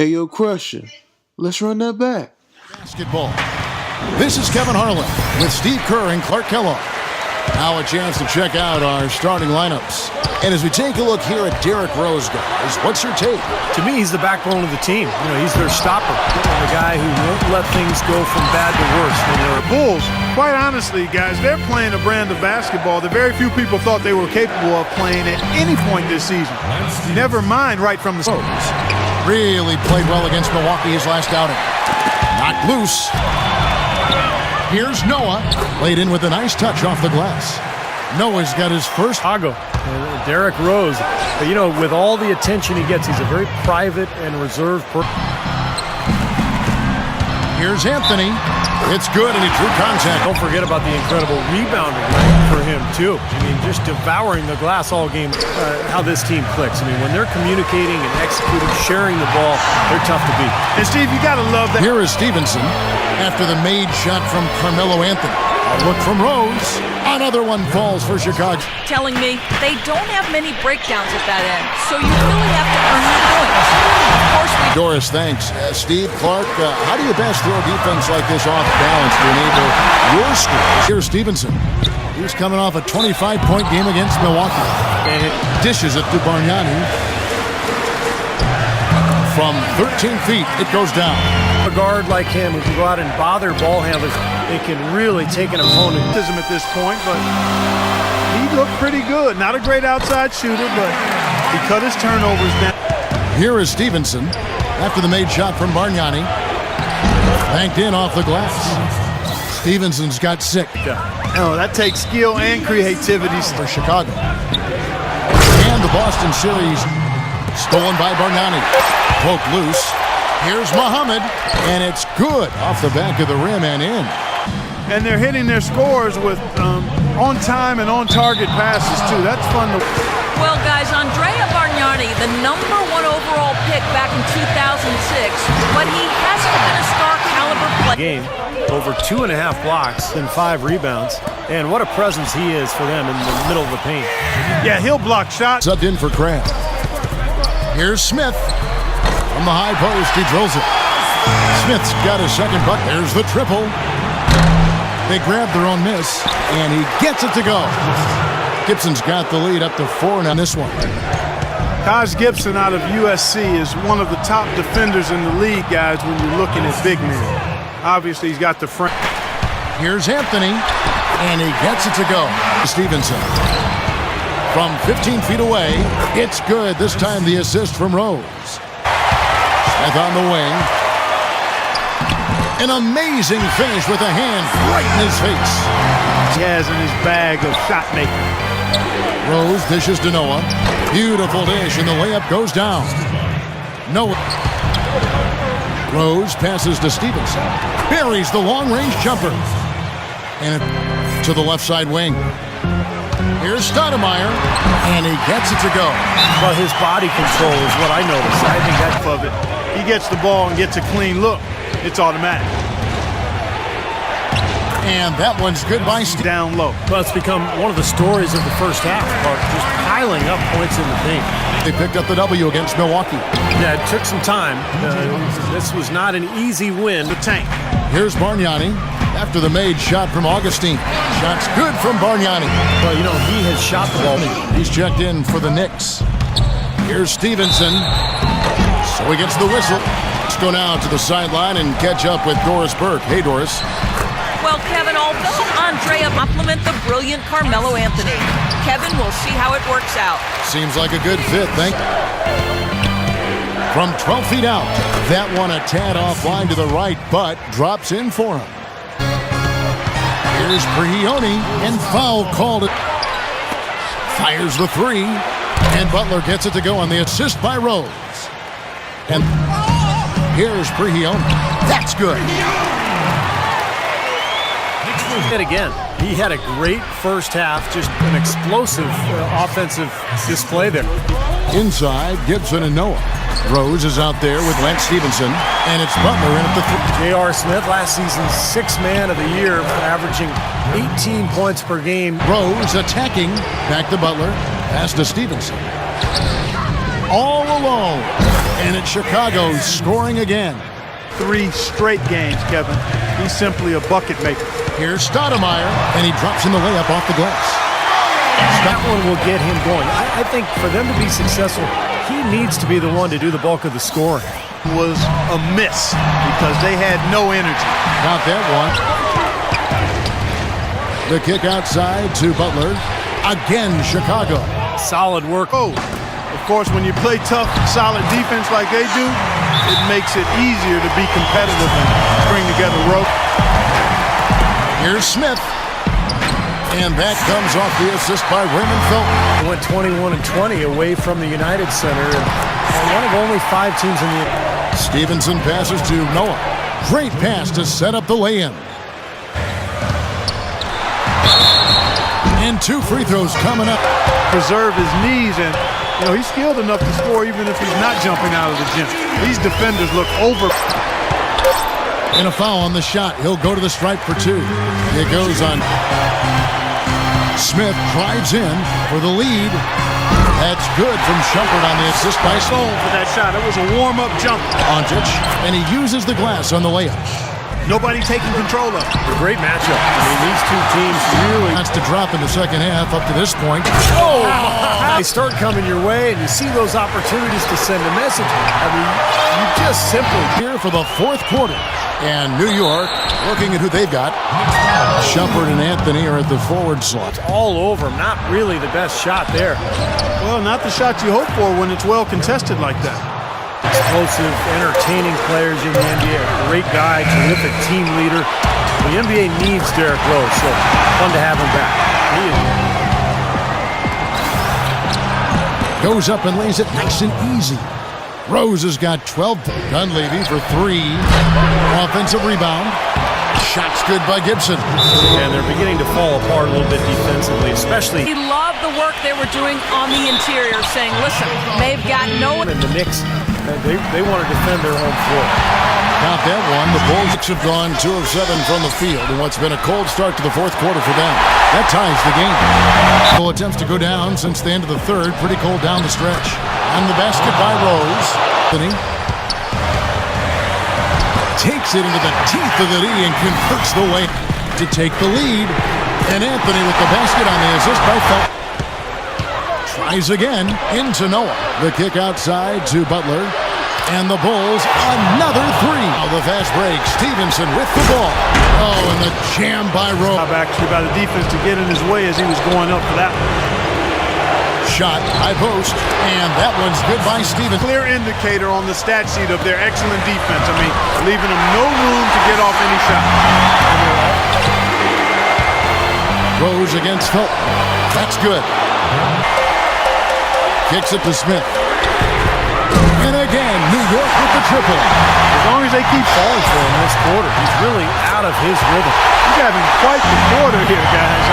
Hey, yo, Crusher, let's run that back. Basketball. This is Kevin Harlan with Steve Kerr and Clark Kellogg. Now a chance to check out our starting lineups. And as we take a look here at Derrick Rose, guys, what's your take? To me, he's the backbone of the team. You know, he's their stopper, the guy who won't let things go from bad to worse. The Bulls, quite honestly, guys, they're playing a brand of basketball that very few people thought they were capable of playing at any point this season. Never mind right from the start. Really played well against Milwaukee his last outing. Knocked loose. Here's Noah. Laid in with a nice touch off the glass. Noah's got his first. Chicago, Derrick Rose. But, you know, with all the attention he gets, he's a very private and reserved person. Here's Anthony. It's good, and he drew contact. Don't forget about the incredible rebounding for him, too. I mean, just devouring the glass all game. How this team clicks. I mean, when they're communicating and executing, sharing the ball, they're tough to beat. And, Steve, you got to love that. Here is Stevenson after the made shot from Carmelo Anthony. A look from Rose. Another one falls for Chicago. Telling me they don't have many breakdowns at that end, so you really have to earn your points. Of course we Doris, thanks. Steve, Clark, how do you best throw defense like this off balance to enable your scores? Here's Stevenson. He's coming off a 25-point game against Milwaukee. And it dishes it to Bargnani. From 13 feet, it goes down. A guard like him who can go out and bother ball handlers, they can really take an opponent. At this point, but he looked pretty good. Not a great outside shooter, but he cut his turnovers down. Here is Stevenson after the made shot from Bargnani. Banked in off the glass. Stevenson's got 6. Oh, that takes skill and creativity For Chicago. And the Boston series stolen by Bargnani. Poked loose. Here's Muhammad, and it's good off the back of the rim and in. And they're hitting their scores with on-time and on-target passes, too. That's fun to... Well, guys, Andrea Bargnani, the #1 overall pick back in 2006, but he hasn't been a star-caliber player. Game, over 2.5 blocks and 5 rebounds. And what a presence he is for them in the middle of the paint. Yeah, he'll block shots. Subbed in for Crabb. Here's Smith. From the high post, he drills it. Smith's got a second bucket. There's the triple. They grab their own miss, and he gets it to go. Gibson's got the lead up to 4 on this one. Taj Gibson out of USC is one of the top defenders in the league, guys, when you're looking at big men. Obviously, he's got the front. Here's Anthony, and he gets it to go. Stevenson. From 15 feet away, it's good. This time the assist from Rose. Smith on the wing. An amazing finish with a hand right in his face. He has in his bag of shot making. Rose dishes to Noah. Beautiful dish, and the layup goes down. Noah. Rose passes to Stevenson. Buries the long-range jumper. And to the left side wing. Here's Stoudemire, and he gets it to go. Well, his body control is what I noticed. I think that's Of it. He gets the ball and gets a clean look. It's automatic. And that one's good by Steve. Down low. well, it's become one of the stories of the first half, just piling up points in the paint. They picked up the W against Milwaukee. Yeah, it took some time. This was not an easy win. The tank. Here's Bargnani after the made shot from Augustine. Shot's good from Bargnani. Well, you know, he has shot the ball. He's checked in for the Knicks. Here's Stevenson. So he gets the whistle. Let's go now to the sideline and catch up with Doris Burke. Hey, Doris. Well, Kevin, although Andrea compliment the brilliant Carmelo Anthony, Kevin, we'll see how it works out. Seems like a good fit, thank you. From 12 feet out, that one a tad offline to the right, but drops in for him. Here's Prigioni, and foul called. Fires the 3, and Butler gets it to go on the assist by Rose. And here's Prigioni. That's good. It again. He had a great first half, just an explosive offensive display there. Inside, Gibson and Noah. Rose is out there with Lance Stevenson, and it's Butler in at the 3. J.R. Smith, last season's 6th man of the year, averaging 18 points per game. Rose attacking, back to Butler, pass to Stevenson. All alone, And it's Chicago scoring again. 3 straight games, Kevin. He's simply a bucket maker. Here's Stoudemire, and he drops in the layup off the glass. That one will get him going. I think for them to be successful, he needs to be the one to do the bulk of the scoring. Was a miss because they had no energy. Got that one. The kick outside to Butler. Again, Chicago. Solid work. Oh, of course, when you play tough, solid defense like they do, it makes it easier to be competitive and string together rope. Here's Smith. And that comes off the assist by Raymond Felton. Went 21 and 20 away from the United Center, and one of only 5 teams in the. Stevenson passes to Noah. Great pass to set up the lay-in. And 2 free throws coming up. Preserve his knees, and he's skilled enough to score even if he's not jumping out of the gym. These defenders look over. And a foul on the shot. He'll go to the stripe for 2. It goes on. Smith drives in for the lead. That's good from Shumpert on the assist by Stone for that shot. It was a warm-up jump. Ontic, and he uses the glass on the layup. Nobody taking control of it. A great matchup. I mean, these 2 teams really. That's to drop in the second half up to this point. Oh! They start coming your way, and you see those opportunities to send a message. I mean, you just simply. Here for the 4th quarter. And New York, looking at who they've got. Shumpert and Anthony are at the forward slot. All over him. Not really the best shot there. Well, not the shot you hope for when it's well contested like that. Explosive, entertaining players in the NBA. Great guy, terrific team leader. The NBA needs Derrick Rose, so fun to have him back. Goes up and lays it nice and easy. Rose has got 12. Dunleavy for 3. Offensive rebound. Shot's good by Gibson. And they're beginning to fall apart a little bit defensively, especially. He loved the work they were doing on the interior, saying, listen, they've got no. In the Knicks, they want to defend their home floor. Got that one. The Bulls have gone 2 of 7 from the field in what's been a cold start to the 4th quarter for them. That ties the game. Full attempts to go down since the end of the 3rd. Pretty cold down the stretch. And the basket by Rose. Takes it into the teeth of the D and converts the way to take the lead. And Anthony with the basket on the assist by Felton. Tries again into Noah. The kick outside to Butler. And the Bulls, another 3. Now the fast break. Stevenson with the ball. Oh, and the jam by Rose. Actually by the defense to get in his way as he was going up for that one. Shot, high post, and that one's good by Stevenson. Clear indicator on the stat sheet of their excellent defense. I mean, leaving them no room to get off any shot. Rose against Felton. That's good. Kicks it to Smith. And again, New York with the triple. As long as they keep Falling for him this quarter, he's really out of his rhythm. He's having quite the quarter here, guys.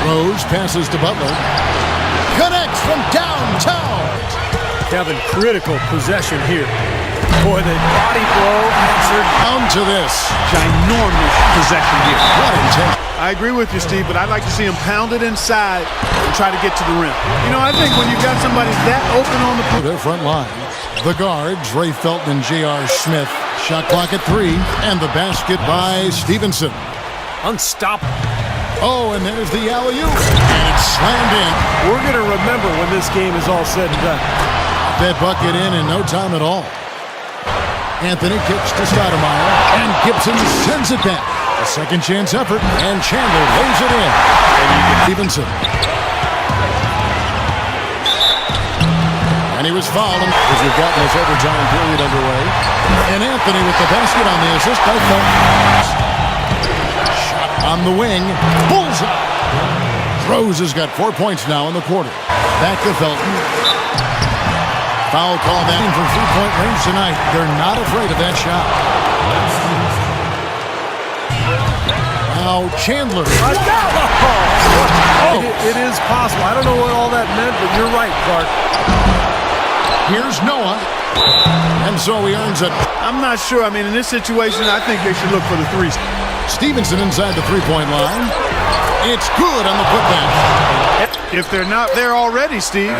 Rose passes to Butler. Connects from downtown. Kevin, critical possession here. Boy, the body blow answered. Down to this. Ginormous possession here. What intent. I agree with you, Steve, but I'd like to see him pound it inside and try to get to the rim. I think when you've got somebody that open on the Their front line. The guards, Ray Felton and J.R. Smith. Shot clock at 3. And the basket by Stevenson. Unstoppable. Oh, and there's the alley-oop. And it's slammed in. We're going to remember when this game is all said and done. That bucket in no time at all. Anthony kicks to Stoudemire, and Gibson sends it back. A second chance effort, and Chandler lays it in. Stevenson. And he was fouled as we've gotten this overtime period underway. And Anthony with the basket on the assist by Felton. Shot on the wing. Bullseye. Rose has got 4 points now in the quarter. Back to Felton. Foul call that from 3-point range tonight. They're not afraid of that shot. Now Chandler. It is possible. I don't know what all that meant, but you're right, Clark. Here's Noah. And so he earns it. I'm not sure. I mean, in this situation, I think they should look for the 3. Stevenson inside the 3-point line. It's good on the putback. If they're not there already, Steve.